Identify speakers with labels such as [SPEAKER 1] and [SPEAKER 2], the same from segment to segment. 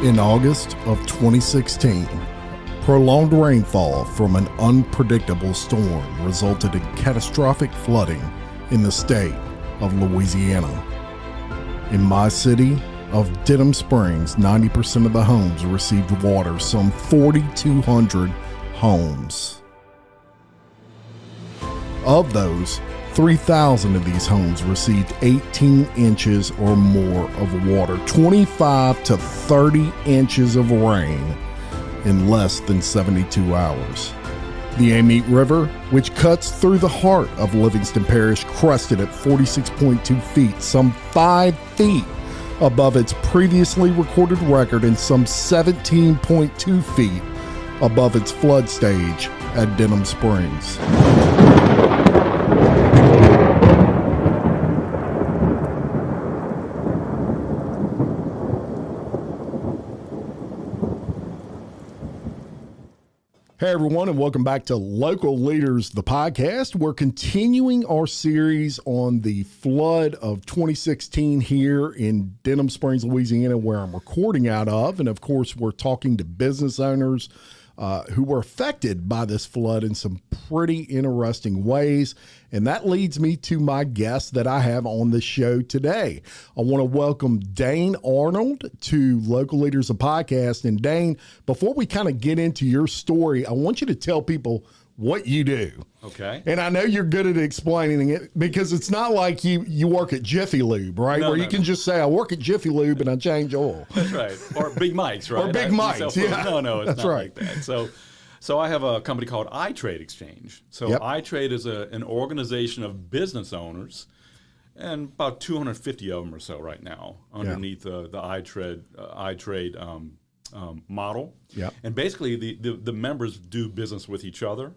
[SPEAKER 1] In August of 2016, prolonged rainfall from an unpredictable storm resulted in catastrophic flooding in the state of Louisiana. In my city of Denham Springs, 90% of the homes received water, some 4,200 homes. Of those, 3,000 of these homes received 18 inches or more of water, 25 to 30 inches of rain in less than 72 hours. The Amite River, which cuts through the heart of Livingston Parish, crested at 46.2 feet, some 5 feet above its previously recorded record and some 17.2 feet above its flood stage at Denham Springs. Hey everyone, and welcome back to Local Leaders, the podcast. We're continuing our series on the flood of 2016 here in Denham Springs, Louisiana, where I'm recording out of. And of course, we're talking to business owners who were affected by this flood in some pretty interesting ways. And that leads me to my guest that I have on the show today. I want to welcome Dane Arnold to Local Leaders, the podcast. And Dane, before we kind of get into your story, I want you to tell people what you do.
[SPEAKER 2] Okay.
[SPEAKER 1] And I know you're good at explaining it because it's not like you work at Jiffy Lube, right? Where you can just say, I work at Jiffy Lube and I change oil.
[SPEAKER 2] That's right. Or Big Mike's, right?
[SPEAKER 1] Or Big Mike's, yeah.
[SPEAKER 2] No, it's
[SPEAKER 1] That's
[SPEAKER 2] not
[SPEAKER 1] right.
[SPEAKER 2] like that. So I have a company called Itradexchange. So
[SPEAKER 1] Yep.
[SPEAKER 2] Itrade is an organization of business owners, and about 250 of them or so right now underneath the Itrade model.
[SPEAKER 1] Yep.
[SPEAKER 2] And basically the members do business with each other.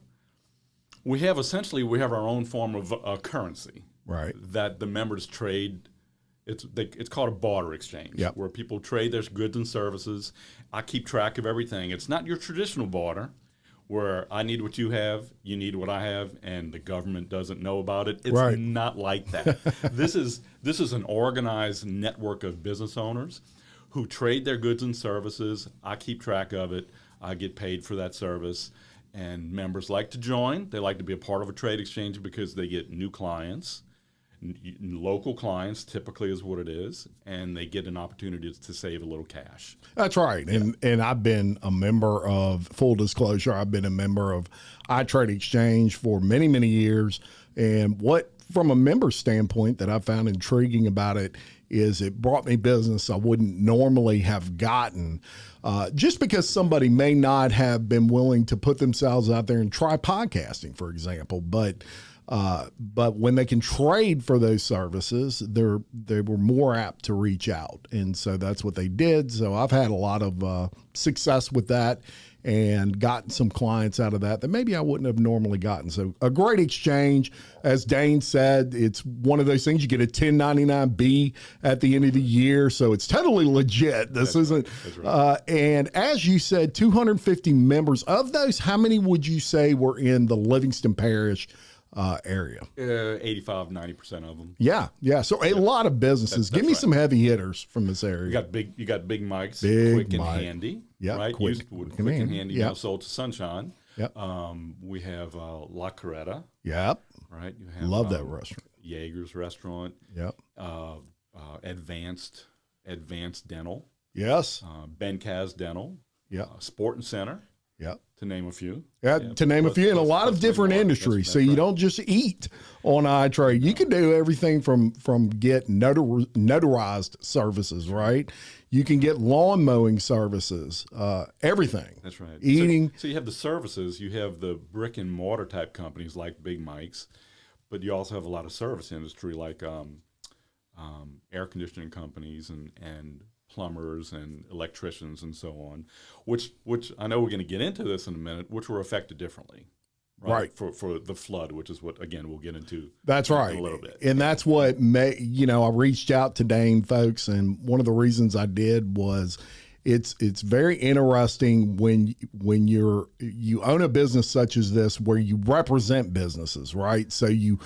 [SPEAKER 2] We have our own form of currency,
[SPEAKER 1] Right.
[SPEAKER 2] that the members trade. It's called a barter exchange,
[SPEAKER 1] Yep.
[SPEAKER 2] where people trade their goods and services. I keep track of everything. It's not your traditional barter, where I need what you have, you need what I have, and the government doesn't know about it. It's
[SPEAKER 1] Right.
[SPEAKER 2] not like that. This is an organized network of business owners who trade their goods and services. I keep track of it. I get paid for that service. And members like to join. They like to be a part of a trade exchange because they get new clients. Local clients typically is what it is, and they get an opportunity to save a little cash.
[SPEAKER 1] That's right. And I've been a member of, full disclosure, I've been a member of Itradexchange for many, many years. And what, from a member standpoint, that I found intriguing about it is it brought me business I wouldn't normally have gotten, just because somebody may not have been willing to put themselves out there and try podcasting, for example. But when they can trade for those services, they were more apt to reach out. And so that's what they did. So I've had a lot of success with that and gotten some clients out of that maybe I wouldn't have normally gotten. So a great exchange. As Dane said, it's one of those things you get a 1099B at the end of the year. So it's totally legit. This isn't. Right. And as you said, 250 members. Of those, how many would you say were in the Livingston Parish area?
[SPEAKER 2] 85, 90% of them.
[SPEAKER 1] Yeah. So a lot of businesses. Give me some heavy hitters from this area.
[SPEAKER 2] You got Big Mike's,
[SPEAKER 1] Big
[SPEAKER 2] Quick
[SPEAKER 1] Mike.
[SPEAKER 2] and Handy.
[SPEAKER 1] Yeah,
[SPEAKER 2] right.
[SPEAKER 1] Quick
[SPEAKER 2] and Handy.
[SPEAKER 1] Yep.
[SPEAKER 2] Now sold to Sunshine.
[SPEAKER 1] Yep.
[SPEAKER 2] We have La Coretta.
[SPEAKER 1] Yep.
[SPEAKER 2] Right. You have
[SPEAKER 1] Love that restaurant.
[SPEAKER 2] Jaeger's restaurant.
[SPEAKER 1] Yep.
[SPEAKER 2] Advanced Dental.
[SPEAKER 1] Yes.
[SPEAKER 2] Ben Kaz Dental.
[SPEAKER 1] Yep.
[SPEAKER 2] Sport and Center.
[SPEAKER 1] Yep.
[SPEAKER 2] To name a few.
[SPEAKER 1] Yeah, to name a few, in a lot of different industries. So you don't just eat on iTrade. You can do everything from get notarized services, right? You can get lawn mowing services, everything.
[SPEAKER 2] That's right.
[SPEAKER 1] Eating.
[SPEAKER 2] So you have the services. You have the brick and mortar type companies like Big Mike's, but you also have a lot of service industry like air conditioning companies and plumbers and electricians and so on, which I know we're going to get into this in a minute, which were affected differently, right? For the flood, which is what, again, we'll get into.
[SPEAKER 1] That's right.
[SPEAKER 2] In a little bit.
[SPEAKER 1] And that's what I reached out to Dane, folks, and one of the reasons I did was it's very interesting when you own a business such as this where you represent businesses, right? So you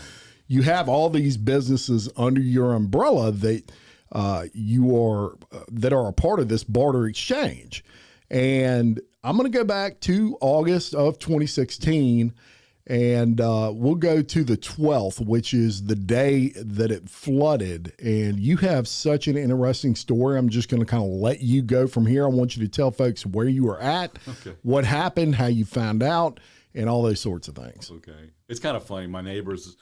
[SPEAKER 1] have all these businesses under your umbrella that that are a part of this Barter Exchange. And I'm going to go back to August of 2016, and we'll go to the 12th, which is the day that it flooded. And you have such an interesting story. I'm just going to kind of let you go from here. I want you to tell folks where you were at, what happened, how you found out, and all those sorts of things.
[SPEAKER 2] Okay. It's kind of funny. My neighbors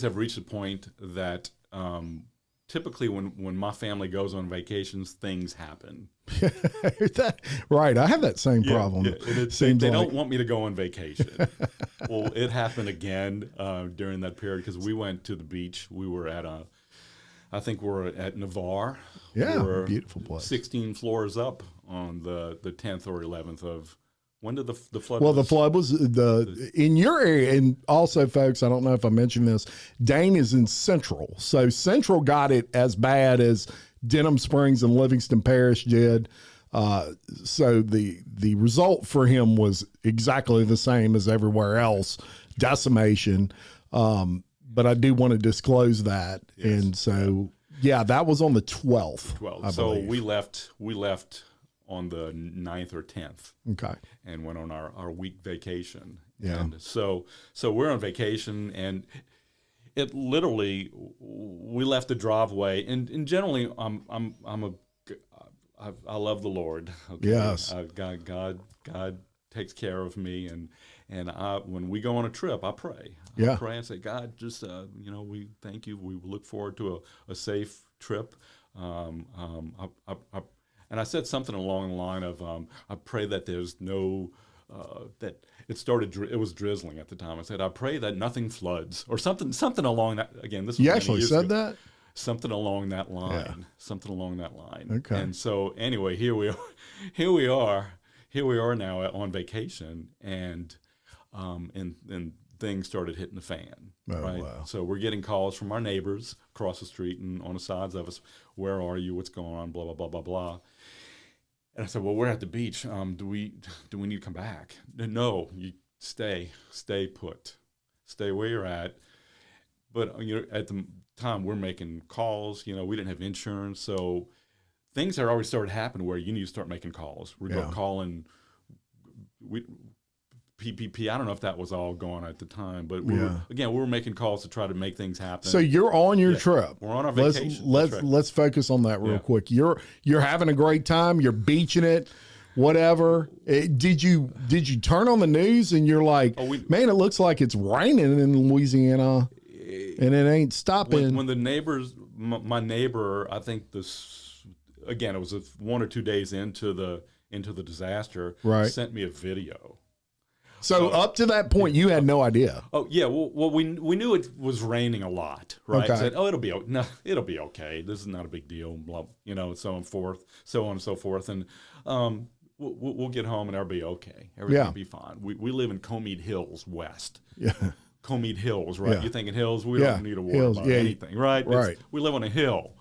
[SPEAKER 2] have reached a point that typically when my family goes on vacations, things happen.
[SPEAKER 1] Right. I have that same problem.
[SPEAKER 2] Yeah. They don't want me to go on vacation. Well, it happened again during that period because we went to the beach. We were at I think we're at Navarre.
[SPEAKER 1] Yeah,
[SPEAKER 2] we're
[SPEAKER 1] beautiful place.
[SPEAKER 2] 16 floors up on the 10th or 11th of. When did the flood?
[SPEAKER 1] Well, the flood was in your area, and also, folks, I don't know if I mentioned this. Dane is in Central, so Central got it as bad as Denham Springs and Livingston Parish did. So the result for him was exactly the same as everywhere else, decimation. But I do want to disclose that, and so yeah, that was on the 12th.
[SPEAKER 2] 12th. So we left on the 9th or 10th.
[SPEAKER 1] Okay.
[SPEAKER 2] And went on our week vacation.
[SPEAKER 1] Yeah.
[SPEAKER 2] And so we're on vacation, and it literally, we left the driveway, and generally I love the Lord. Okay?
[SPEAKER 1] Yes.
[SPEAKER 2] God takes care of me, and when we go on a trip, I pray.
[SPEAKER 1] Yeah.
[SPEAKER 2] I pray and say, God, just we thank you. We look forward to a safe trip. And I said something along the line of, I pray that there's no, that it was drizzling at the time. I said, I pray that nothing floods, or something along that. Again, this was
[SPEAKER 1] you
[SPEAKER 2] many
[SPEAKER 1] actually
[SPEAKER 2] years
[SPEAKER 1] said
[SPEAKER 2] ago.
[SPEAKER 1] that?
[SPEAKER 2] Something along that line.
[SPEAKER 1] Yeah.
[SPEAKER 2] Something along that line.
[SPEAKER 1] Okay.
[SPEAKER 2] And so anyway, here we are now on vacation, and things started hitting the fan.
[SPEAKER 1] Oh,
[SPEAKER 2] right.
[SPEAKER 1] wow.
[SPEAKER 2] So we're getting calls from our neighbors across the street and on the sides of us. Where are you? What's going on? Blah blah blah blah blah. And I said, well, we're at the beach. Do we need to come back? No, you stay put, stay where you're at. But at the time, we're making calls. We didn't have insurance, so things had already started happening where you need to start making calls. We're calling. PPP. I don't know if that was all going at the time, but we were making calls to try to make things happen.
[SPEAKER 1] So you're on your trip.
[SPEAKER 2] We're on our vacation.
[SPEAKER 1] Let's focus on that real quick. You're having a great time. You're beaching it, whatever. Did you turn on the news and you're like, man, it looks like it's raining in Louisiana, and it ain't stopping.
[SPEAKER 2] When the neighbors, my neighbor, I think it was 1 or 2 days into the disaster, sent me a video.
[SPEAKER 1] So up to that point, you had no idea.
[SPEAKER 2] Oh yeah, well we knew it was raining a lot, right?
[SPEAKER 1] Okay.
[SPEAKER 2] I said, it'll be okay. This is not a big deal, blah, so on and so forth, and we'll get home and everything will be okay. Everything will be fine. We live in Comead Hills West. Yeah. Comead Hills, right?
[SPEAKER 1] Yeah.
[SPEAKER 2] You're thinking hills. We don't need to worry about anything, right?
[SPEAKER 1] Right.
[SPEAKER 2] We live on a hill.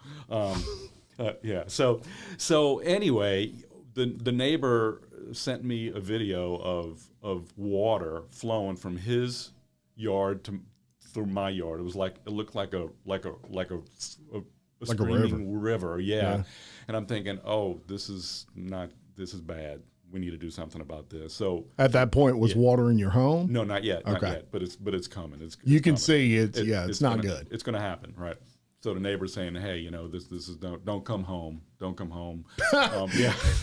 [SPEAKER 2] So anyway, the neighbor sent me a video of water flowing from his yard through my yard. It looked like a screaming river. Yeah. And I'm thinking, oh, this is bad. We need to do something about this. So
[SPEAKER 1] at that point, was water in your home?
[SPEAKER 2] No, not yet. Not yet. But it's coming.
[SPEAKER 1] You can see it's not good.
[SPEAKER 2] It's going to happen, right? So the neighbor's saying, hey, this is don't come home. Don't come home.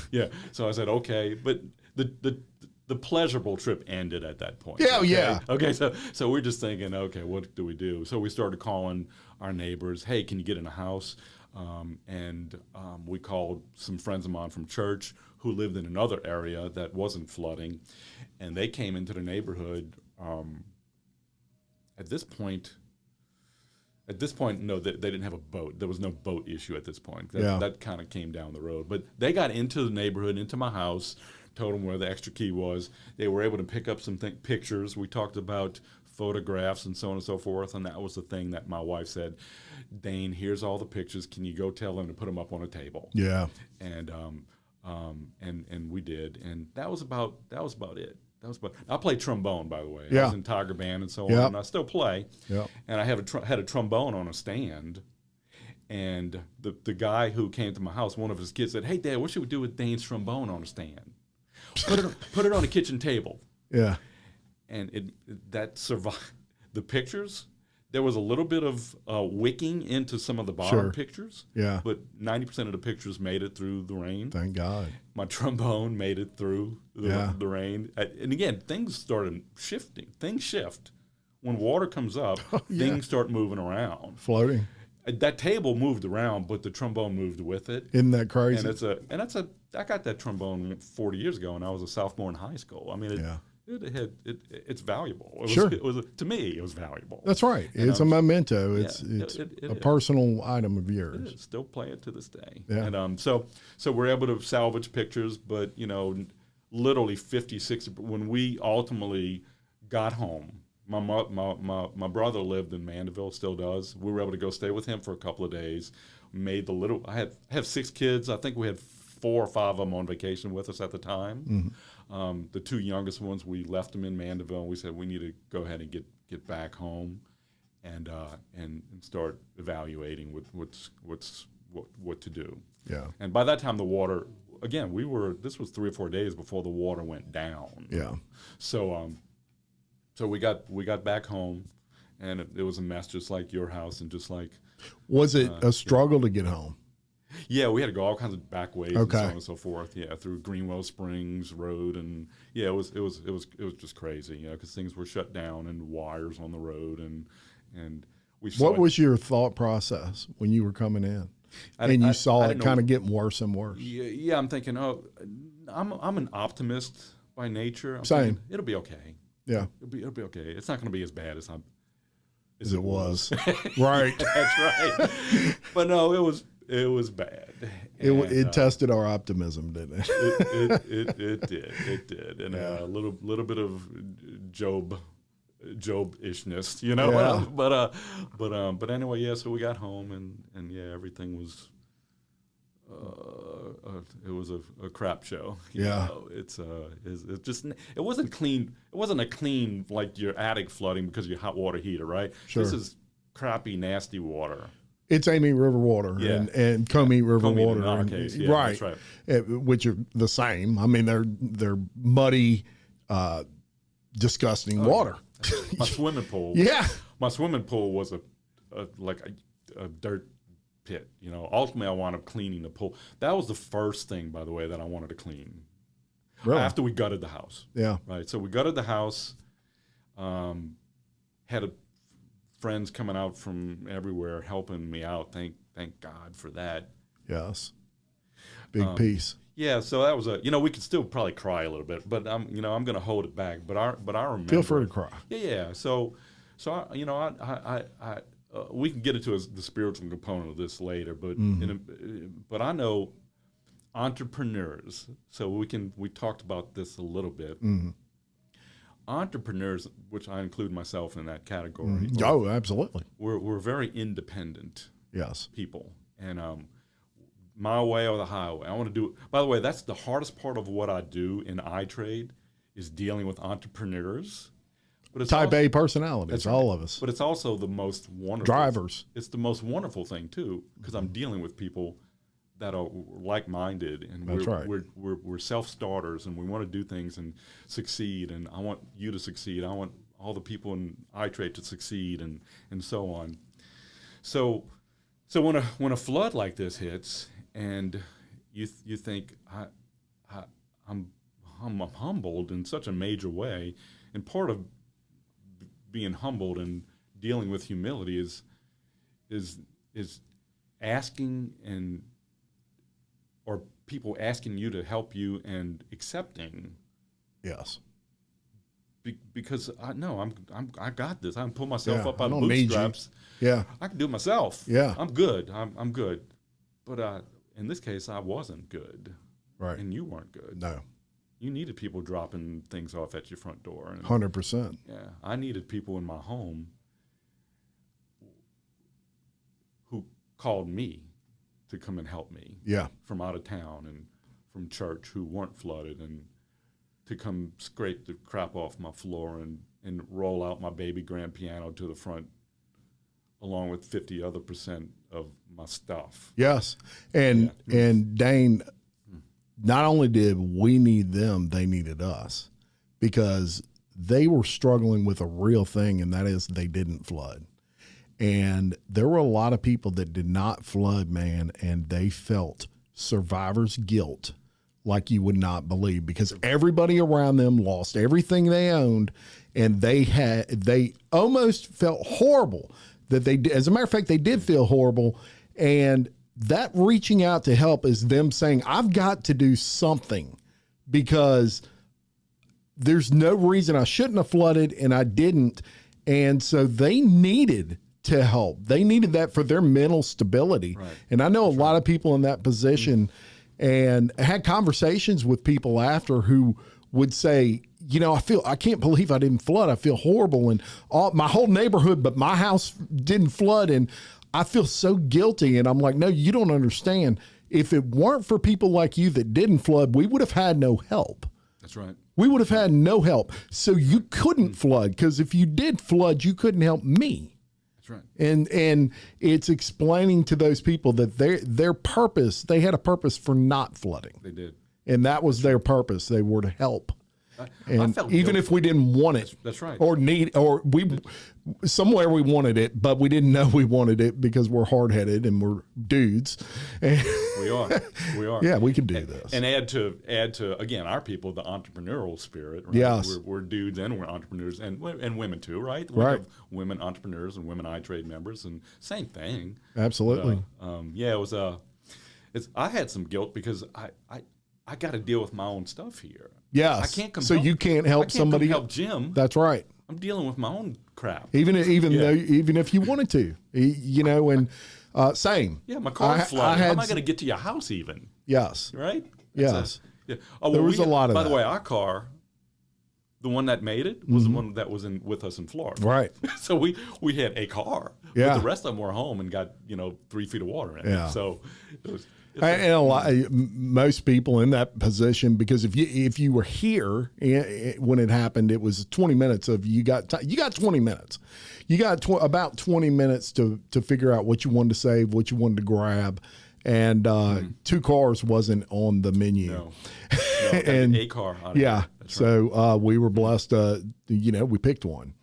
[SPEAKER 2] Yeah. So I said, okay, but the pleasurable trip ended at that point.
[SPEAKER 1] Yeah,
[SPEAKER 2] okay?
[SPEAKER 1] yeah.
[SPEAKER 2] Okay, so we're just thinking, okay, what do we do? So we started calling our neighbors. Hey, can you get in a house? And we called some friends of mine from church who lived in another area that wasn't flooding, and they came into the neighborhood. At this point, no, they didn't have a boat. There was no boat issue at this point. That kind of came down the road. But they got into the neighborhood, into my house, told them where the extra key was. They were able to pick up some pictures. We talked about photographs and so on and so forth, and that was the thing that my wife said, Dane, here's all the pictures. Can you go tell them to put them up on a table? Yeah. And we did, and that was about it. I played trombone, by the way. I was in Tiger Band and so on, and I still play. Yeah. And I had a trombone on a stand, And the guy who came to my house, one of his kids said, "Hey, Dad, what should we do with Dane's trombone on a stand? Put it on the kitchen table."
[SPEAKER 1] Yeah.
[SPEAKER 2] And that survived. The pictures, there was a little bit of wicking into some of the bottom pictures.
[SPEAKER 1] Yeah.
[SPEAKER 2] But 90% of the pictures made it through the rain.
[SPEAKER 1] Thank God.
[SPEAKER 2] My trombone made it through the rain. And again, things started shifting. Things shift. When water comes up, things start moving around.
[SPEAKER 1] Floating.
[SPEAKER 2] That table moved around, but the trombone moved with it.
[SPEAKER 1] Isn't that crazy?
[SPEAKER 2] And I got that trombone 40 years ago, and I was a sophomore in high school. I mean, it's valuable. To me, it was valuable.
[SPEAKER 1] That's right. It's a memento. It's a personal item of yours.
[SPEAKER 2] It is. Still play it to this day.
[SPEAKER 1] Yeah.
[SPEAKER 2] And so we're able to salvage pictures, but literally 50, 60. When we ultimately got home, my brother lived in Mandeville, still does. We were able to go stay with him for a couple of days. I have 6 kids. I think we had 4 or 5 of them on vacation with us at the time. Mm-hmm. The 2 youngest ones, we left them in Mandeville, and we said we need to go ahead and get back home, and start evaluating what to do.
[SPEAKER 1] Yeah.
[SPEAKER 2] And by that time, the water, again, this was 3 or 4 days before the water went down.
[SPEAKER 1] Yeah.
[SPEAKER 2] So we got back home, and it was a mess, just like your house, and just like.
[SPEAKER 1] Was it a struggle to get home?
[SPEAKER 2] Yeah, we had to go all kinds of back ways and so
[SPEAKER 1] Okay.
[SPEAKER 2] on and so forth. Yeah, through Greenwell Springs Road, and yeah, it was just crazy, because things were shut down and wires on the road, and we.
[SPEAKER 1] What was your thought process when you were coming in, and you saw it kind of getting worse and worse?
[SPEAKER 2] Yeah, I'm thinking, I'm an optimist by nature. I'm
[SPEAKER 1] Same.
[SPEAKER 2] Thinking, it'll be okay.
[SPEAKER 1] Yeah,
[SPEAKER 2] it'll be okay. It's not going to be as bad as
[SPEAKER 1] it was. Right.
[SPEAKER 2] That's right. But no, it was bad.
[SPEAKER 1] It tested our optimism, didn't it?
[SPEAKER 2] It did, and a little bit of Job-ishness,
[SPEAKER 1] Yeah.
[SPEAKER 2] But anyway, yeah. So we got home, and yeah, everything was. It was a crap show.
[SPEAKER 1] Yeah.
[SPEAKER 2] It's just, it wasn't clean. It wasn't a clean, like your attic flooding because of your hot water heater, right?
[SPEAKER 1] Sure.
[SPEAKER 2] This is crappy, nasty water.
[SPEAKER 1] It's Amite River water and Comite River
[SPEAKER 2] Comite
[SPEAKER 1] water,
[SPEAKER 2] in our case, yeah,
[SPEAKER 1] right?
[SPEAKER 2] That's right.
[SPEAKER 1] Which are the same. I mean, they're muddy, disgusting water.
[SPEAKER 2] My swimming pool.
[SPEAKER 1] Yeah.
[SPEAKER 2] My swimming pool was a dirt pit. Ultimately, I wound up cleaning the pool. That was the first thing, by the way, that I wanted to clean.
[SPEAKER 1] Really?
[SPEAKER 2] After we gutted the house.
[SPEAKER 1] Yeah.
[SPEAKER 2] Right. So we gutted the house. Had friends coming out from everywhere helping me out. Thank God for that.
[SPEAKER 1] Yes. Big piece.
[SPEAKER 2] Yeah. So that was we could still probably cry a little bit, but I'm going to hold it back. But I remember.
[SPEAKER 1] Feel free to cry.
[SPEAKER 2] Yeah. So we can get into the spiritual component of this later, but but I know entrepreneurs. So we talked about this a little bit. Mm-hmm. Entrepreneurs, which I include myself in that category.
[SPEAKER 1] Mm-hmm. Oh, absolutely.
[SPEAKER 2] We're very independent.
[SPEAKER 1] Yes.
[SPEAKER 2] People, and my way or the highway. I want to do. By the way, that's the hardest part of what I do in iTrade is dealing with entrepreneurs. But it's
[SPEAKER 1] Type A personalities, all of us.
[SPEAKER 2] But it's also the most wonderful.
[SPEAKER 1] Drivers.
[SPEAKER 2] It's the most wonderful thing too, because I'm dealing with people that are like-minded, and we're self-starters, and we want to do things and succeed. And I want you to succeed. I want all the people in iTrade to succeed, and so on. So when a flood like this hits, and you think I'm humbled in such a major way, and part of being humbled and dealing with humility is asking or people asking you to help you and accepting.
[SPEAKER 1] Yes.
[SPEAKER 2] Because I got this. I can pull myself up
[SPEAKER 1] out
[SPEAKER 2] on
[SPEAKER 1] of
[SPEAKER 2] bootstraps.
[SPEAKER 1] Yeah.
[SPEAKER 2] I can do it myself.
[SPEAKER 1] Yeah.
[SPEAKER 2] I'm good. I'm good. But in this case, I wasn't good.
[SPEAKER 1] Right.
[SPEAKER 2] And you weren't good.
[SPEAKER 1] No.
[SPEAKER 2] You needed people dropping things off at your front door.
[SPEAKER 1] 100%.
[SPEAKER 2] Yeah. I needed people in my home who called me to come and help me.
[SPEAKER 1] Yeah.
[SPEAKER 2] From out of town and from church who weren't flooded, and to come scrape the crap off my floor and roll out my baby grand piano to the front along with 50 other % of my stuff.
[SPEAKER 1] Yes. And Dane, not only did we need them, they needed us, because they were struggling with a real thing, and that is they didn't flood. And there were a lot of people that did not flood, man, and they felt survivor's guilt like you would not believe, because everybody around them lost everything they owned, and they almost felt horrible that they did. As a matter of fact, they did feel horrible, and that reaching out to help is them saying, I've got to do something, because there's no reason I shouldn't have flooded, and I didn't. And so they needed to help. They needed that for their mental stability. Right. And I know a lot of people in that position, and I had conversations with people after who would say, you know, I can't believe I didn't flood. I feel horrible. And my whole neighborhood, but my house didn't flood. And I feel so guilty. And I'm like, no, you don't understand. If it weren't for people like you that didn't flood, we would have had no help.
[SPEAKER 2] That's right.
[SPEAKER 1] We would have had no help. So you couldn't flood, because if you did flood, you couldn't help me.
[SPEAKER 2] That's right.
[SPEAKER 1] And it's explaining to those people that their purpose, they had a purpose for not flooding.
[SPEAKER 2] They did.
[SPEAKER 1] And that was their purpose. They were to help. And
[SPEAKER 2] I felt
[SPEAKER 1] even
[SPEAKER 2] guilty.
[SPEAKER 1] if we didn't want it,
[SPEAKER 2] that's right,
[SPEAKER 1] or somewhere we wanted it, but we didn't know we wanted it because we're hard-headed and we're dudes.
[SPEAKER 2] We are.
[SPEAKER 1] Yeah, we can do this.
[SPEAKER 2] And add to again, our people, the entrepreneurial spirit. Right?
[SPEAKER 1] Yes,
[SPEAKER 2] we're dudes and we're entrepreneurs, and women too, right?
[SPEAKER 1] We
[SPEAKER 2] have women entrepreneurs and women iTrade members, and same thing.
[SPEAKER 1] Absolutely.
[SPEAKER 2] It was I had some guilt because I got to deal with my own stuff here.
[SPEAKER 1] Yes.
[SPEAKER 2] I can't come.
[SPEAKER 1] So you can't help somebody.
[SPEAKER 2] Help Jim.
[SPEAKER 1] That's right.
[SPEAKER 2] I'm dealing with my own crap.
[SPEAKER 1] Even if you wanted to, you know, and same.
[SPEAKER 2] Yeah, my car's flooded. How am I going to get to your house even?
[SPEAKER 1] Yes.
[SPEAKER 2] Right?
[SPEAKER 1] Yes.
[SPEAKER 2] Yeah. Oh,
[SPEAKER 1] there was a lot of that.
[SPEAKER 2] By the way, our car, the one that made it, was the one that was with us in Florida.
[SPEAKER 1] Right.
[SPEAKER 2] So we had a car.
[SPEAKER 1] Yeah.
[SPEAKER 2] But the rest of them were home and got 3 feet of water in it.
[SPEAKER 1] Yeah.
[SPEAKER 2] So it was.
[SPEAKER 1] Most people in that position, because if you were here when it happened, it was 20 minutes of you got 20 minutes. You got about 20 minutes to figure out what you wanted to save, what you wanted to grab, and 2 cars wasn't on the menu.
[SPEAKER 2] No, and a car.
[SPEAKER 1] Yeah. So we were blessed. We picked one,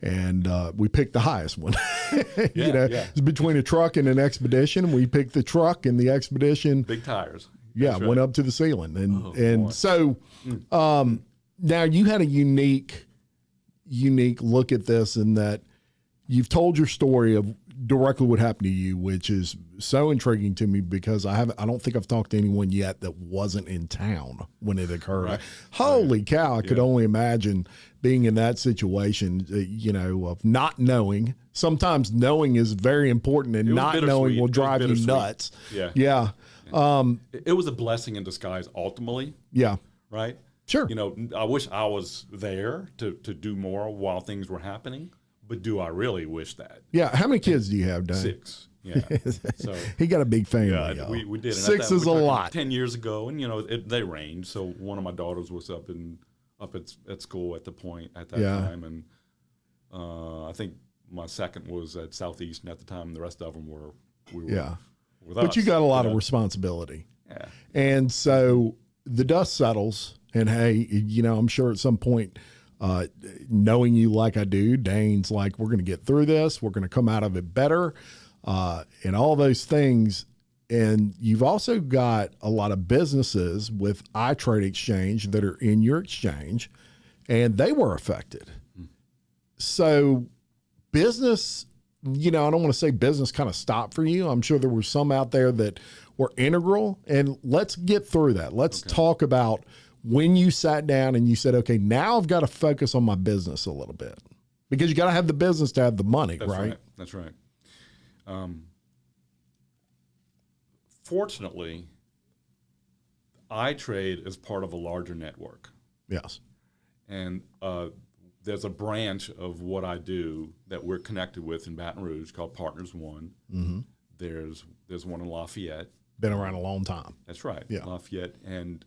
[SPEAKER 1] and we picked the highest one. It's between a truck and an expedition. We picked the truck, and the expedition,
[SPEAKER 2] big tires.
[SPEAKER 1] Yeah, went up to the ceiling, and so now you had a unique look at this, in that you've told your story of directly what happened to you, which is so intriguing to me, because I don't think I've talked to anyone yet that wasn't in town when it occurred. Right. Holy cow. I could only imagine being in that situation, of not knowing. Sometimes knowing is very important, and not knowing will drive you nuts. Yeah.
[SPEAKER 2] It was a blessing in disguise ultimately.
[SPEAKER 1] Yeah.
[SPEAKER 2] Right.
[SPEAKER 1] Sure.
[SPEAKER 2] I wish I was there to do more while things were happening. But do I really wish that?
[SPEAKER 1] Yeah. How many kids do you have, Dane?
[SPEAKER 2] 6. Yeah. So
[SPEAKER 1] he got a big family.
[SPEAKER 2] Yeah, we did. And
[SPEAKER 1] 6 is a lot.
[SPEAKER 2] 10 years ago, and they range. So one of my daughters was up at school at that time, and I think my second was at Southeastern at the time. And the rest of them were with us.
[SPEAKER 1] But you got a lot of responsibility.
[SPEAKER 2] Yeah.
[SPEAKER 1] And so the dust settles, and hey, I'm sure at some point, knowing you like I do, Dane's like, we're going to get through this. We're going to come out of it better, and all those things. And you've also got a lot of businesses with Itradexchange that are in your exchange, and they were affected. So business, I don't want to say business kind of stopped for you. I'm sure there were some out there that were integral, and let's get through that. Let's talk about when you sat down and you said, okay, now I've got to focus on my business a little bit, because you got to have the business to have the money, right?
[SPEAKER 2] That's right. Fortunately, iTrade is part of a larger network.
[SPEAKER 1] Yes.
[SPEAKER 2] And there's a branch of what I do that we're connected with in Baton Rouge called Partners One. Mm-hmm. There's one in Lafayette.
[SPEAKER 1] Been around a long time.
[SPEAKER 2] That's right.
[SPEAKER 1] Yeah.
[SPEAKER 2] Lafayette. And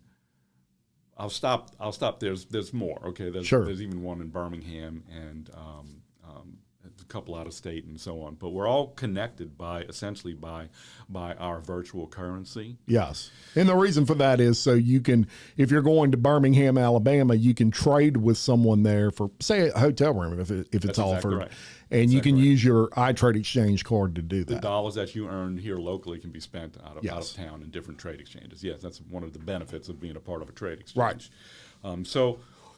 [SPEAKER 2] I'll stop. There's more. Okay. There's even one in Birmingham, and a couple out of state and so on. But we're all connected essentially by our virtual currency.
[SPEAKER 1] Yes. And the reason for that is so you can, if you're going to Birmingham, Alabama, you can trade with someone there for, say, a hotel room if it's
[SPEAKER 2] That's
[SPEAKER 1] offered.
[SPEAKER 2] exactly right.
[SPEAKER 1] And you can use your Itradexchange card to do
[SPEAKER 2] The
[SPEAKER 1] that.
[SPEAKER 2] dollars that you earn here locally can be spent out of
[SPEAKER 1] Yes.
[SPEAKER 2] town in different trade exchanges. Yes, that's one of the benefits of being a part of a trade exchange.
[SPEAKER 1] Right.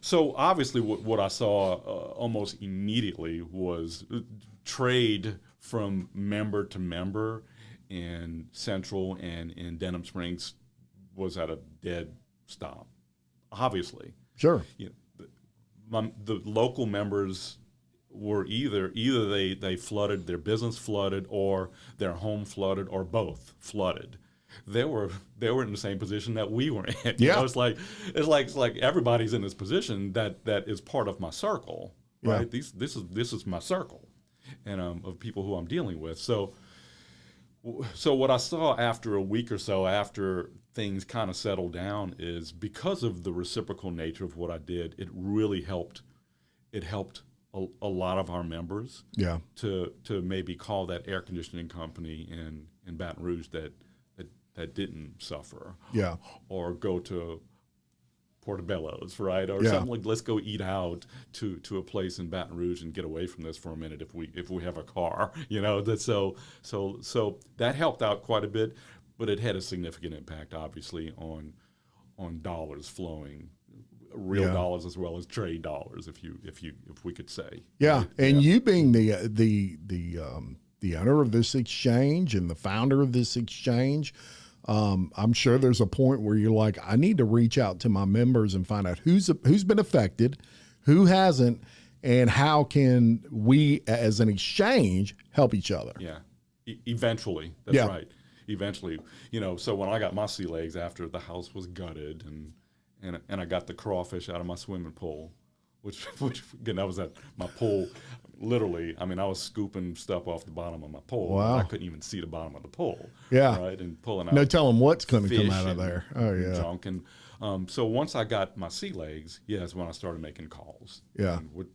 [SPEAKER 2] So obviously what I saw almost immediately was trade from member to member in Central and in Denham Springs was at a dead stop, obviously.
[SPEAKER 1] Sure.
[SPEAKER 2] You know, the local members were either they flooded, their business flooded, or their home flooded, or both flooded. They were in the same position that we were in. You
[SPEAKER 1] Yeah.
[SPEAKER 2] know, it's like everybody's in this position that is part of my circle, right?
[SPEAKER 1] Yeah.
[SPEAKER 2] This is my circle, and of people who I'm dealing with. So what I saw after a week or so, after things kind of settled down, is because of the reciprocal nature of what I did, it really helped. It helped a lot of our members to maybe call that air conditioning company in Baton Rouge that didn't suffer, or go to Portobello's, right, or something like, let's go eat out to a place in Baton Rouge and get away from this for a minute if we have a car, you know. That so that helped out quite a bit, but it had a significant impact, obviously, on dollars flowing. Real dollars as well as trade dollars, if we could say.
[SPEAKER 1] Yeah, and you being the owner of this exchange and the founder of this exchange, I'm sure there's a point where you're like, I need to reach out to my members and find out who's been affected, who hasn't, and how can we as an exchange help each other.
[SPEAKER 2] Yeah, eventually, that's right. Eventually, you know. So when I got my sea legs after the house was gutted and I got the crawfish out of my swimming pool, which again, that was at my pool. Literally, I mean, I was scooping stuff off the bottom of my pool.
[SPEAKER 1] Wow.
[SPEAKER 2] I couldn't even see the bottom of the pool.
[SPEAKER 1] Yeah.
[SPEAKER 2] Right, and pulling out.
[SPEAKER 1] No telling what's going to come out of
[SPEAKER 2] and-
[SPEAKER 1] there. Oh,
[SPEAKER 2] and
[SPEAKER 1] yeah.
[SPEAKER 2] junk. And so once I got my sea legs, that's when I started making calls.
[SPEAKER 1] Yeah.
[SPEAKER 2] And what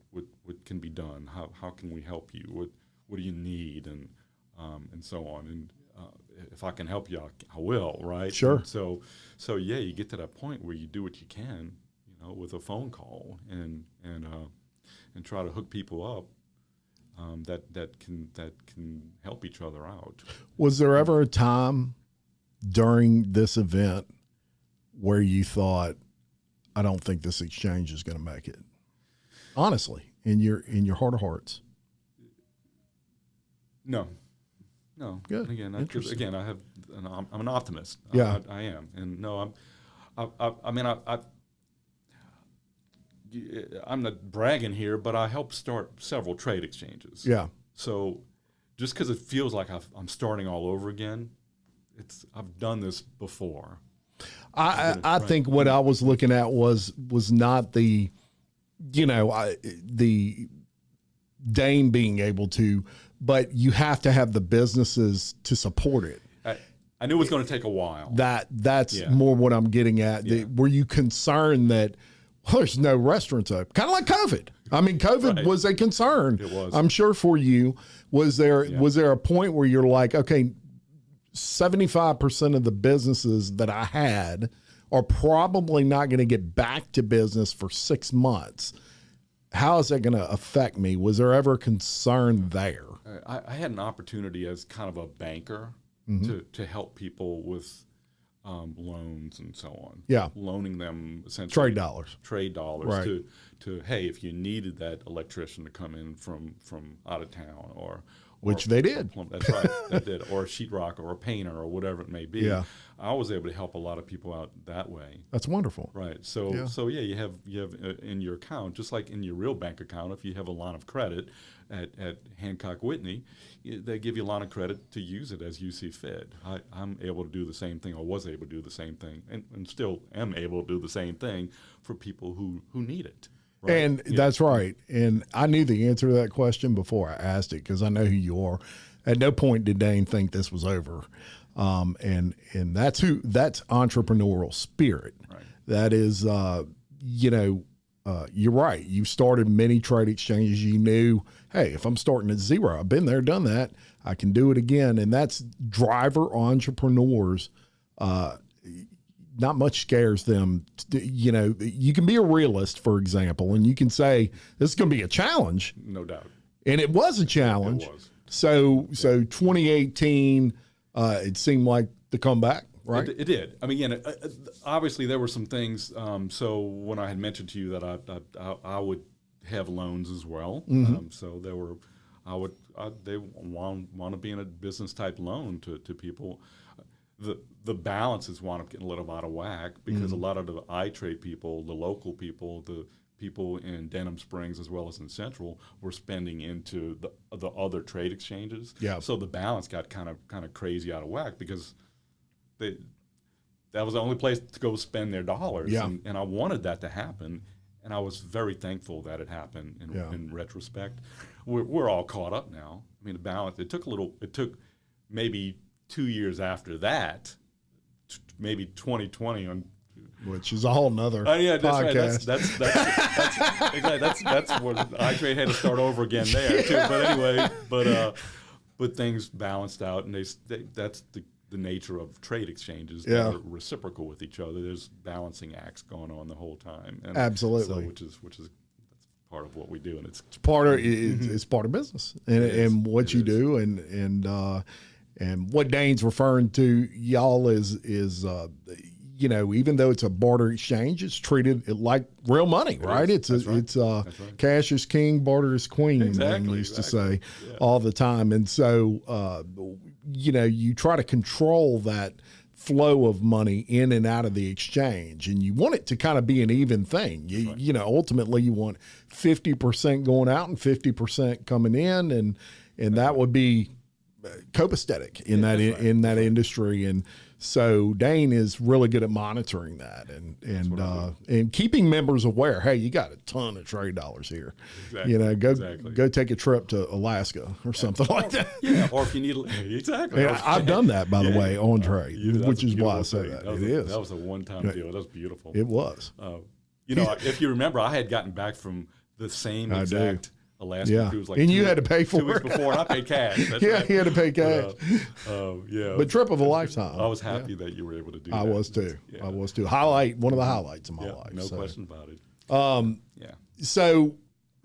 [SPEAKER 2] can be done? How can we help you? What do you need? And so on. And if I can help you, I will, right?
[SPEAKER 1] Sure.
[SPEAKER 2] And so you get to that point where you do what you can, you know, with a phone call and try to hook people up that can help each other out.
[SPEAKER 1] Was there ever a time during this event where you thought, I don't think this exchange is going to make it? Honestly, in your heart of hearts.
[SPEAKER 2] No.
[SPEAKER 1] Good.
[SPEAKER 2] Again,
[SPEAKER 1] Interesting.
[SPEAKER 2] I'm an optimist.
[SPEAKER 1] Yeah.
[SPEAKER 2] I am. And no, I'm not bragging here, but I helped start several trade exchanges.
[SPEAKER 1] Yeah.
[SPEAKER 2] So just because it feels like I'm starting all over again, I've done this before.
[SPEAKER 1] I think what I was looking at was not the Dane being able to, but you have to have the businesses to support it.
[SPEAKER 2] I knew it was going to take a while.
[SPEAKER 1] That's more what I'm getting at.
[SPEAKER 2] Yeah.
[SPEAKER 1] Were you concerned that there's no restaurants open? Kind of like COVID. I mean, COVID was a concern.
[SPEAKER 2] It was.
[SPEAKER 1] I'm sure for you. Was there a point where you're like, okay, 75% of the businesses that I had are probably not going to get back to business for 6 months. How is that going to affect me? Was there ever a concern there?
[SPEAKER 2] I had an opportunity as kind of a banker to help people with loans and so on.
[SPEAKER 1] Yeah.
[SPEAKER 2] Loaning them essentially
[SPEAKER 1] Trade dollars. Right.
[SPEAKER 2] to hey, if you needed that electrician to come in from out of town
[SPEAKER 1] Which they did.
[SPEAKER 2] That's right, they did. Or a sheetrocker or a painter or whatever it may be.
[SPEAKER 1] Yeah.
[SPEAKER 2] I was able to help a lot of people out that way.
[SPEAKER 1] That's wonderful.
[SPEAKER 2] Right. So you have in your account, just like in your real bank account, if you have a line of credit at Hancock Whitney, they give you a line of credit to use it as you see fit. I'm able to do the same thing, or was able to do the same thing, and still am able to do the same thing for people who need it. Right?
[SPEAKER 1] And that's right. And I knew the answer to that question before I asked it because I know who you are. At no point did Dane think this was over. And that's entrepreneurial spirit.
[SPEAKER 2] Right.
[SPEAKER 1] That is, you're right. You started many trade exchanges. You knew, hey, if I'm starting at zero, I've been there, done that. I can do it again. And that's driver entrepreneurs. Not much scares them. You know, you can be a realist, for example, and you can say, this is going to be a challenge.
[SPEAKER 2] No doubt.
[SPEAKER 1] And it was a challenge.
[SPEAKER 2] It was.
[SPEAKER 1] So 2018, it seemed like the comeback, right?
[SPEAKER 2] It did. I mean, again, obviously there were some things. So when I had mentioned to you that I would have loans as well. So there were, they want to be in a business type loan to people. The balances wound up getting a little out of whack because a lot of the iTrade people, the local people, the people in Denham Springs as well as in Central were spending into the other trade exchanges.
[SPEAKER 1] Yeah.
[SPEAKER 2] So the balance got kind of crazy out of whack because that was the only place to go spend their dollars.
[SPEAKER 1] Yeah.
[SPEAKER 2] And I wanted that to happen. And I was very thankful that it happened in retrospect. We're all caught up now. I mean, the balance, it took maybe 2 years after that, maybe 2020
[SPEAKER 1] which is a whole nother podcast.
[SPEAKER 2] That's what iTrade had to start over again there too. But anyway, but things balanced out, and that's the nature of trade exchanges.
[SPEAKER 1] Yeah.
[SPEAKER 2] They're reciprocal with each other. There's balancing acts going on the whole time. And
[SPEAKER 1] absolutely.
[SPEAKER 2] So, which is that's part of what we do, and it's
[SPEAKER 1] part of it's part of business and what you do, and what Dane's referring to, y'all, is you know, even though it's a barter exchange, it's treated like real money, right? It's cash is king, barter is queen.
[SPEAKER 2] Exactly,
[SPEAKER 1] Man used to say all the time, and so you know, you try to control that flow of money in and out of the exchange, and you want it to kind of be an even thing. You know, ultimately, you want 50% going out and 50% coming in, and that would be copacetic in that industry. And so Dane is really good at monitoring that and keeping members aware. Hey, you got a ton of trade dollars here.
[SPEAKER 2] Exactly.
[SPEAKER 1] You know, go take a trip to Alaska or something like that.
[SPEAKER 2] Yeah, or if you need exactly.
[SPEAKER 1] Yeah, I've done that, by the way, on trade, which is why I say that.
[SPEAKER 2] That was a one-time deal. That was beautiful.
[SPEAKER 1] It was.
[SPEAKER 2] You know, if you remember, I had gotten back from the same exact Alaska cruise, like
[SPEAKER 1] and you had to pay for
[SPEAKER 2] 2 weeks before, and I paid cash. That's right.
[SPEAKER 1] He had to pay cash.
[SPEAKER 2] But
[SPEAKER 1] trip of a lifetime.
[SPEAKER 2] I was happy that you were able to do that.
[SPEAKER 1] I was too.
[SPEAKER 2] Yeah.
[SPEAKER 1] I was too. One of the highlights of my life.
[SPEAKER 2] No question about it.
[SPEAKER 1] So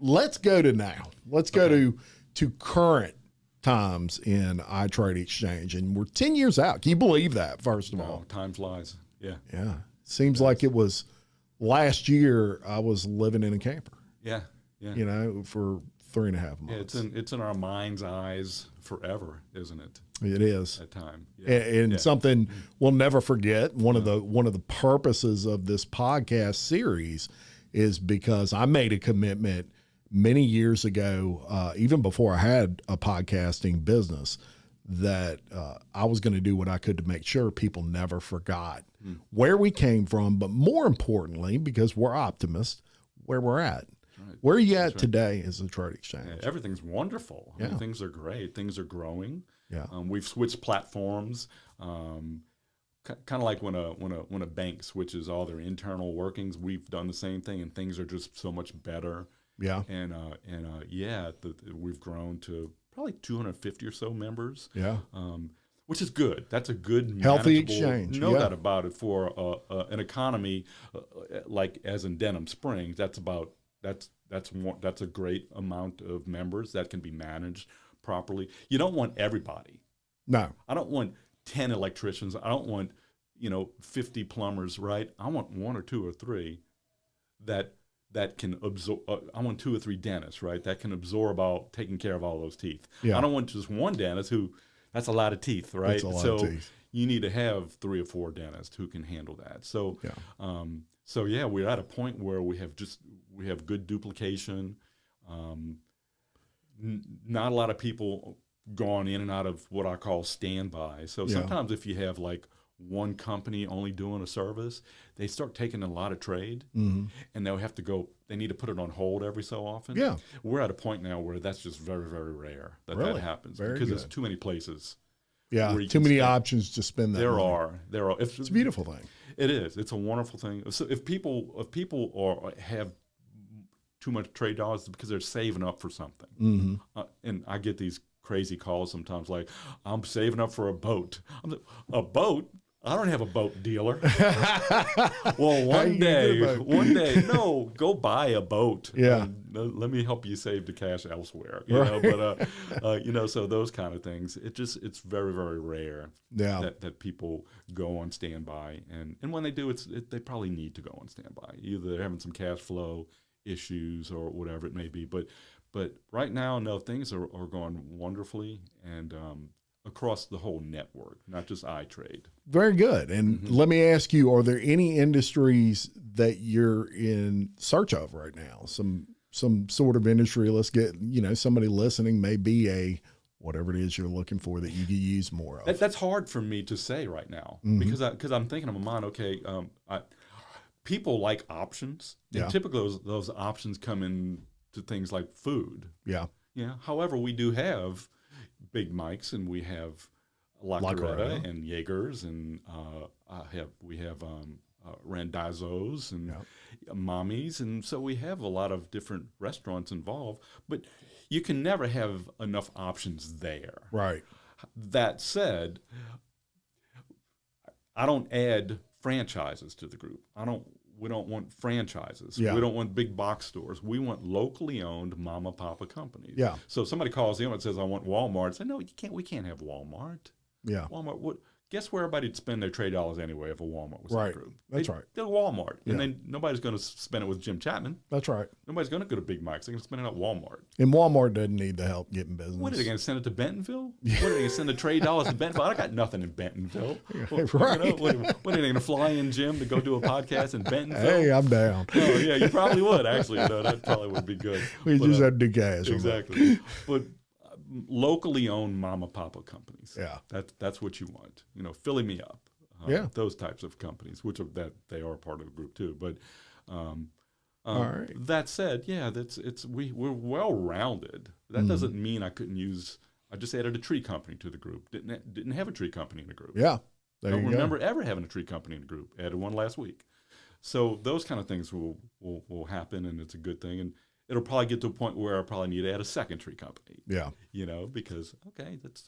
[SPEAKER 1] let's go to now. Let's go to current times in Itradexchange, and we're 10 years out. Can you believe that? First of all,
[SPEAKER 2] time flies. Yeah.
[SPEAKER 1] Yeah. Seems like it was last year. I was living in a camper.
[SPEAKER 2] Yeah. Yeah.
[SPEAKER 1] You know, for 3.5 months.
[SPEAKER 2] Yeah, it's in our mind's eyes forever, isn't it?
[SPEAKER 1] It is.
[SPEAKER 2] That time.
[SPEAKER 1] Yeah. And something we'll never forget. One of the purposes of this podcast series is because I made a commitment many years ago, even before I had a podcasting business, that I was going to do what I could to make sure people never forgot where we came from, but more importantly, because we're optimists, where we're at. Right. Where are you at today as a trade exchange?
[SPEAKER 2] Yeah, everything's wonderful. I mean, things are great. Things are growing.
[SPEAKER 1] Yeah.
[SPEAKER 2] We've switched platforms. Kind of like when a bank switches all their internal workings, we've done the same thing, and things are just so much better.
[SPEAKER 1] Yeah.
[SPEAKER 2] And we've grown to probably 250 or so members.
[SPEAKER 1] Yeah.
[SPEAKER 2] Which is good. That's a good,
[SPEAKER 1] healthy exchange.
[SPEAKER 2] No doubt about it. For an economy like as in Denham Springs, that's a great amount of members that can be managed properly. You don't want everybody.
[SPEAKER 1] No.
[SPEAKER 2] I don't want 10 electricians. I don't want 50 plumbers. Right. I want 1 or 2 or 3 that can absorb. I want 2 or 3 dentists. Right. That can absorb taking care of all those teeth.
[SPEAKER 1] Yeah.
[SPEAKER 2] I don't want just one dentist who. That's a lot of teeth, right?
[SPEAKER 1] That's a lot of teeth.
[SPEAKER 2] You need to have 3 or 4 dentists who can handle that. So, we're at a point where we have good duplication. Not a lot of people going in and out of what I call standby. So sometimes if you have like one company only doing a service, they start taking a lot of trade, and they'll have to go. They need to put it on hold every so often. Yeah, we're at a point now where that's just very, very rare that happens because there's too many places.
[SPEAKER 1] Yeah, too many options to spend that.
[SPEAKER 2] There
[SPEAKER 1] money.
[SPEAKER 2] are.
[SPEAKER 1] It's a beautiful thing.
[SPEAKER 2] It is. It's a wonderful thing. So if people have too much trade dollars because they're saving up for something. And I get these crazy calls sometimes like, I'm saving up for a boat. I'm like, a boat? I don't have a boat, dealer. Well, one day, no, go buy a boat.
[SPEAKER 1] Yeah.
[SPEAKER 2] Let me help you save the cash elsewhere. You know, but so those kind of things. It's very, very rare that people go on standby, and when they do, they probably need to go on standby. Either they're having some cash flow issues or whatever it may be. But right now, no, things are going wonderfully, and across the whole network, not just iTrade.
[SPEAKER 1] Very good. And let me ask you, are there any industries that you're in search of right now? Some sort of industry, let's get, somebody listening may be a whatever it is you're looking for that you could use more of.
[SPEAKER 2] That's hard for me to say right now because I'm thinking in my mind, okay, people like options. And typically those options come in to things like food. Yeah. However, we do have Big Mike's, and we have La Coretta and Jaegers, and we have Randazzo's and Mommy's, and so we have a lot of different restaurants involved, but you can never have enough options there.
[SPEAKER 1] Right.
[SPEAKER 2] That said, I don't add franchises to the group. We don't want franchises. We don't want big box stores. We want locally owned mama papa companies. Yeah. So if somebody calls in and says, I want Walmart, I say, no, we can't have Walmart. Yeah. Walmart, guess where everybody'd spend their trade dollars anyway if a Walmart was in the group? That's right. They'll Walmart. And then nobody's going to spend it with Jim Chapman. That's right. Nobody's going to go to Big Mike's. They're going to spend it at Walmart.
[SPEAKER 1] And Walmart doesn't need the help getting business.
[SPEAKER 2] What are they going to send it to Bentonville? What are they going to send the trade dollars to Bentonville? I got nothing in Bentonville.
[SPEAKER 1] Right.
[SPEAKER 2] What are they going to fly in, Jim, to go do a podcast in Bentonville?
[SPEAKER 1] Hey, I'm down.
[SPEAKER 2] Oh, yeah, you probably would, actually. That probably would be good.
[SPEAKER 1] We just had to gas.
[SPEAKER 2] Exactly. But locally owned mama papa companies. Yeah. That's what you want. Filling me up. Those types of companies, which they are part of the group too. But that said, we're well rounded. That doesn't mean I couldn't use. I just added a tree company to the group. Didn't have a tree company in the group. Yeah, don't remember ever having a tree company in the group. Added one last week. So those kind of things will happen, and it's a good thing. And it'll probably get to a point where I probably need to add a second tree company. Yeah. Because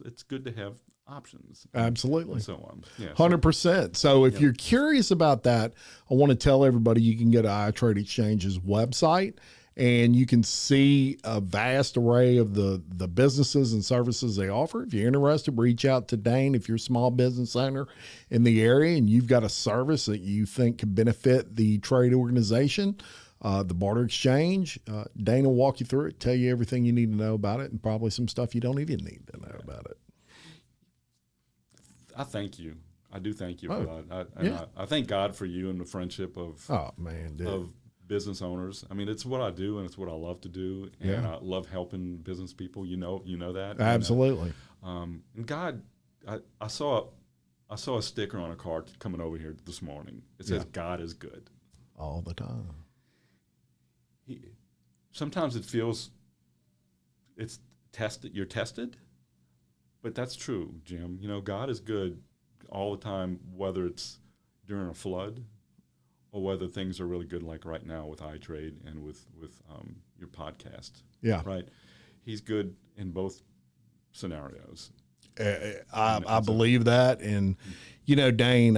[SPEAKER 2] it's good to have options.
[SPEAKER 1] Absolutely.
[SPEAKER 2] And so on. Yeah.
[SPEAKER 1] 100%. So if you're curious about that, I want to tell everybody you can go to Itradexchange's website and you can see a vast array of the businesses and services they offer. If you're interested, reach out to Dane. If you're a small business owner in the area and you've got a service that you think can benefit the trade organization, the Barter Exchange, Dane will walk you through it, tell you everything you need to know about it, and probably some stuff you don't even need to know about it.
[SPEAKER 2] I thank you. I do thank you for that. I thank God for you and the friendship of business owners. I mean, it's what I do, and it's what I love to do, and I love helping business people. You know that.
[SPEAKER 1] Absolutely.
[SPEAKER 2] And God, I saw a sticker on a car coming over here this morning. It says, "God is good
[SPEAKER 1] all the time."
[SPEAKER 2] Sometimes it feels it's tested. You're tested, but that's true, Jim. God is good all the time, whether it's during a flood or whether things are really good, like right now with iTrade and with your podcast. Yeah, right. He's good in both scenarios.
[SPEAKER 1] I believe that, and Dane.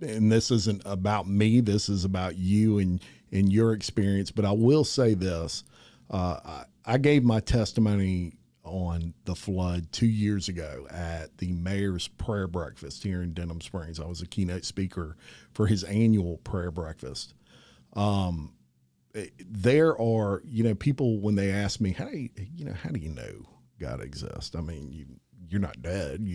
[SPEAKER 1] And this isn't about me. This is about you and your experience. But I will say this. I gave my testimony on the flood 2 years ago at the mayor's prayer breakfast here in Denham Springs. I was a keynote speaker for his annual prayer breakfast. There are, people when they ask me, how do you know God exists? I mean, you're not dead.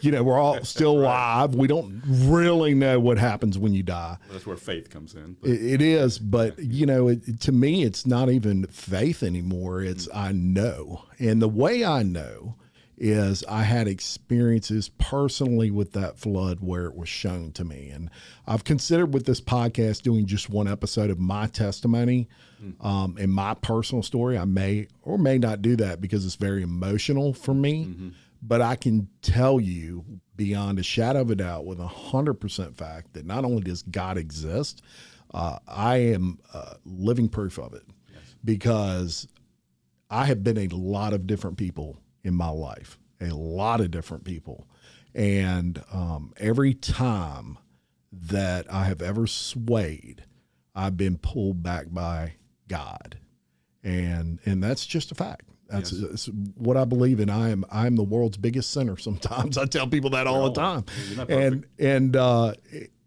[SPEAKER 1] We're all still alive. We don't really know what happens when you die.
[SPEAKER 2] That's where faith comes in.
[SPEAKER 1] It is, but to me, it's not even faith anymore. It's I know, and the way I know is I had experiences personally with that flood where it was shown to me, and I've considered with this podcast doing just one episode of my testimony. In my personal story, I may or may not do that because it's very emotional for me, but I can tell you beyond a shadow of a doubt with 100% fact that not only does God exist, I am living proof of it because I have been a lot of different people in my life, a lot of different people. And every time that I have ever swayed, I've been pulled back by God. And that's just a fact. That's what I believe in. I'm the world's biggest sinner. Sometimes I tell people that all the time,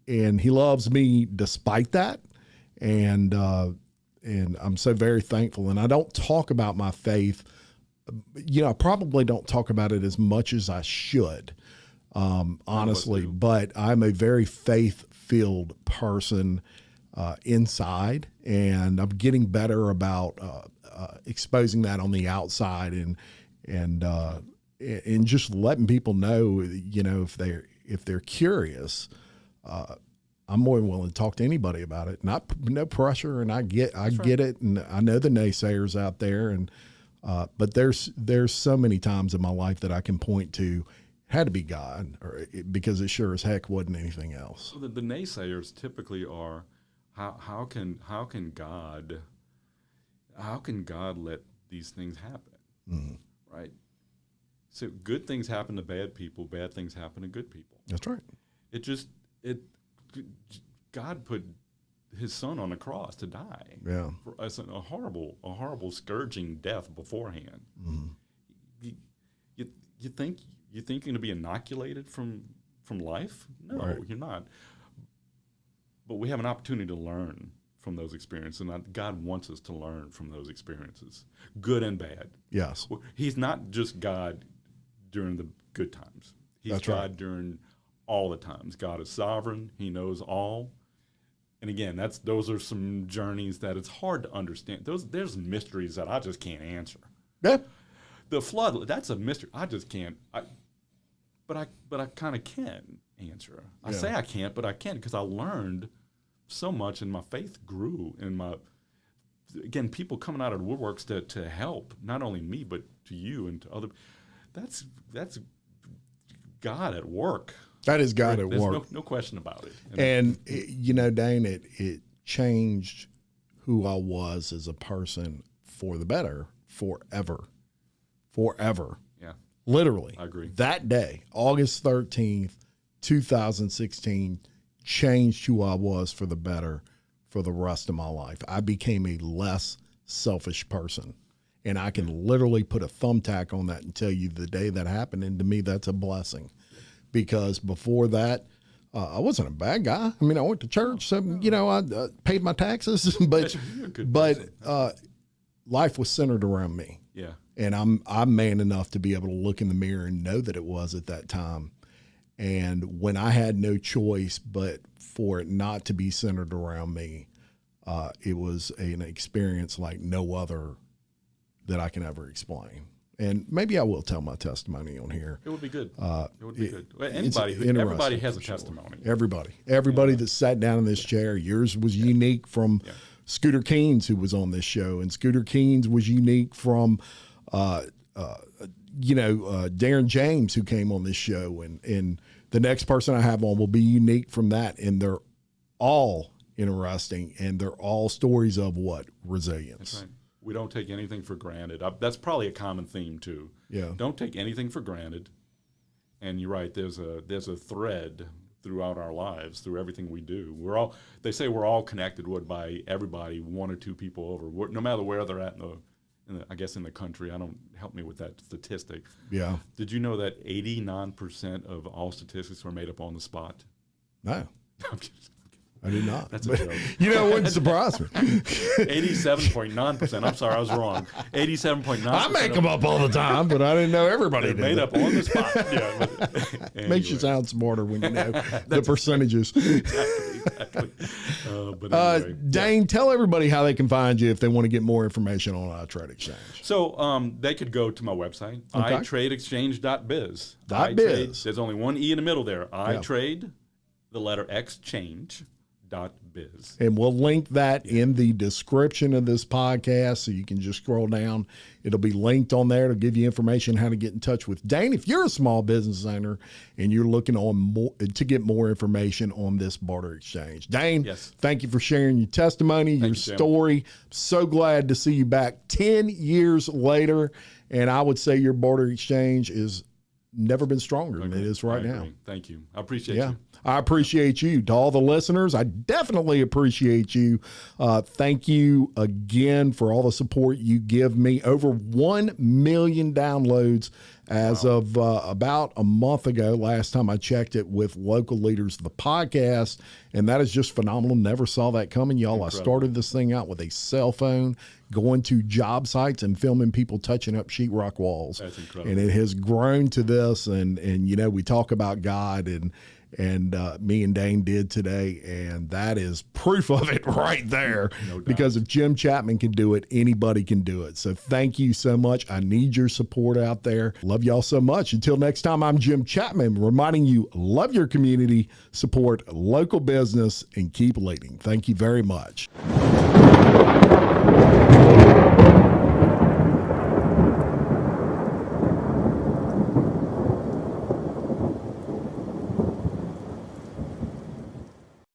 [SPEAKER 1] and he loves me despite that. And I'm so very thankful. And I don't talk about my faith. I probably don't talk about it as much as I should, honestly, but I'm a very faith-filled person inside, and I'm getting better about exposing that on the outside and just letting people know, if they're curious, I'm more than willing to talk to anybody about it. No pressure, and I get it, and I know the naysayers out there, and but there's so many times in my life that I can point to had to be God, because it sure as heck wasn't anything else.
[SPEAKER 2] So the naysayers typically are, how can God let these things happen? Mm-hmm. Right? So good things happen to bad people, bad things happen to good people.
[SPEAKER 1] That's right.
[SPEAKER 2] God put his son on the cross to die.
[SPEAKER 1] Yeah.
[SPEAKER 2] For us, a horrible scourging death beforehand. Mm-hmm. You think you're going to be inoculated from life? No, right. You're not. But we have an opportunity to learn from those experiences, and God wants us to learn from those experiences, good and bad.
[SPEAKER 1] Yes.
[SPEAKER 2] He's not just God during the good times. He's
[SPEAKER 1] That's
[SPEAKER 2] God
[SPEAKER 1] right.
[SPEAKER 2] during all the times. God is sovereign. He knows all. And again, those are some journeys that it's hard to understand. There's mysteries that I just can't answer.
[SPEAKER 1] Yeah.
[SPEAKER 2] The flood, that's a mystery. I just can't. But I kind of can answer. I say I can't, but I can, because I learned so much, and my faith grew. And again, people coming out of the woodworks to help not only me but to you and to other. That's God at work.
[SPEAKER 1] That is God at work.
[SPEAKER 2] There's no question about it.
[SPEAKER 1] And Dane, it changed who I was as a person for the better forever.
[SPEAKER 2] Yeah.
[SPEAKER 1] Literally.
[SPEAKER 2] I agree.
[SPEAKER 1] That day, August 13th, 2016, changed who I was for the better for the rest of my life. I became a less selfish person. And I can literally put a thumbtack on that and tell you the day that happened. And to me, that's a blessing. Because before that, I wasn't a bad guy. I mean, I went to church, so, I paid my taxes, but life was centered around me.
[SPEAKER 2] Yeah.
[SPEAKER 1] And I'm man enough to be able to look in the mirror and know that it was at that time. And when I had no choice but for it not to be centered around me, it was an experience like no other that I can ever explain. And maybe I will tell my testimony on here.
[SPEAKER 2] It would be good. It would be good. Everybody has a testimony.
[SPEAKER 1] Everybody that sat down in this chair. Yours was unique from Scooter Keynes, who was on this show, and Scooter Keynes was unique from, Darren James, who came on this show, and the next person I have on will be unique from that, and they're all interesting, and they're all stories of what? Resilience.
[SPEAKER 2] That's right. We don't take anything for granted. That's probably a common theme too.
[SPEAKER 1] Yeah.
[SPEAKER 2] Don't take anything for granted. And you're right. There's a thread throughout our lives, through everything we do. They say we're all connected by everybody, one or two people over, no matter where they're at in the country. Help me with that statistic.
[SPEAKER 1] Yeah.
[SPEAKER 2] Did you know that 89% of all statistics are made up on the spot?
[SPEAKER 1] No. I did not.
[SPEAKER 2] That's a joke.
[SPEAKER 1] It wouldn't surprise me.
[SPEAKER 2] 87.9%. I'm sorry, I was wrong. 87.9%.
[SPEAKER 1] I make them up all the time, but I didn't know everybody did.
[SPEAKER 2] Made up on the spot. Yeah.
[SPEAKER 1] Anyway. Makes you sound smarter when you know the percentages.
[SPEAKER 2] Exactly. But anyway,
[SPEAKER 1] Dane, tell everybody how they can find you if they want to get more information on Itradexchange.
[SPEAKER 2] So they could go to my website, itradexchange.biz.
[SPEAKER 1] .biz.
[SPEAKER 2] There's only one E in the middle there. iTrade, the letter Exchange. bartering.biz.
[SPEAKER 1] And we'll link that in the description of this podcast, so you can just scroll down. It'll be linked on there to give you information how to get in touch with Dane if you're a small business owner and you're looking to get more information on this barter exchange. Dane,
[SPEAKER 2] yes,
[SPEAKER 1] thank you for sharing your testimony, your story. So glad to see you back 10 years later. And I would say your barter exchange is never been stronger than it is right now.
[SPEAKER 2] Thank you. I appreciate you.
[SPEAKER 1] I appreciate you. To all the listeners, I definitely appreciate you. Thank you again for all the support you give me. Over 1 million downloads as of about a month ago, last time I checked it with Local Leaders, the podcast, and that is just phenomenal. Never saw that coming, y'all. Incredible. I started this thing out with a cell phone, going to job sites and filming people touching up sheetrock walls.
[SPEAKER 2] That's incredible.
[SPEAKER 1] And it has grown to this, and you know, we talk about God, and me and Dane did today, and that is proof of it right there. No doubt. Because if Jim Chapman can do it, anybody can do it. So thank you so much. I need your support out there. Love y'all so much. Until next time, I'm Jim Chapman, reminding you, love your community, support local business, and keep leading. Thank you very much.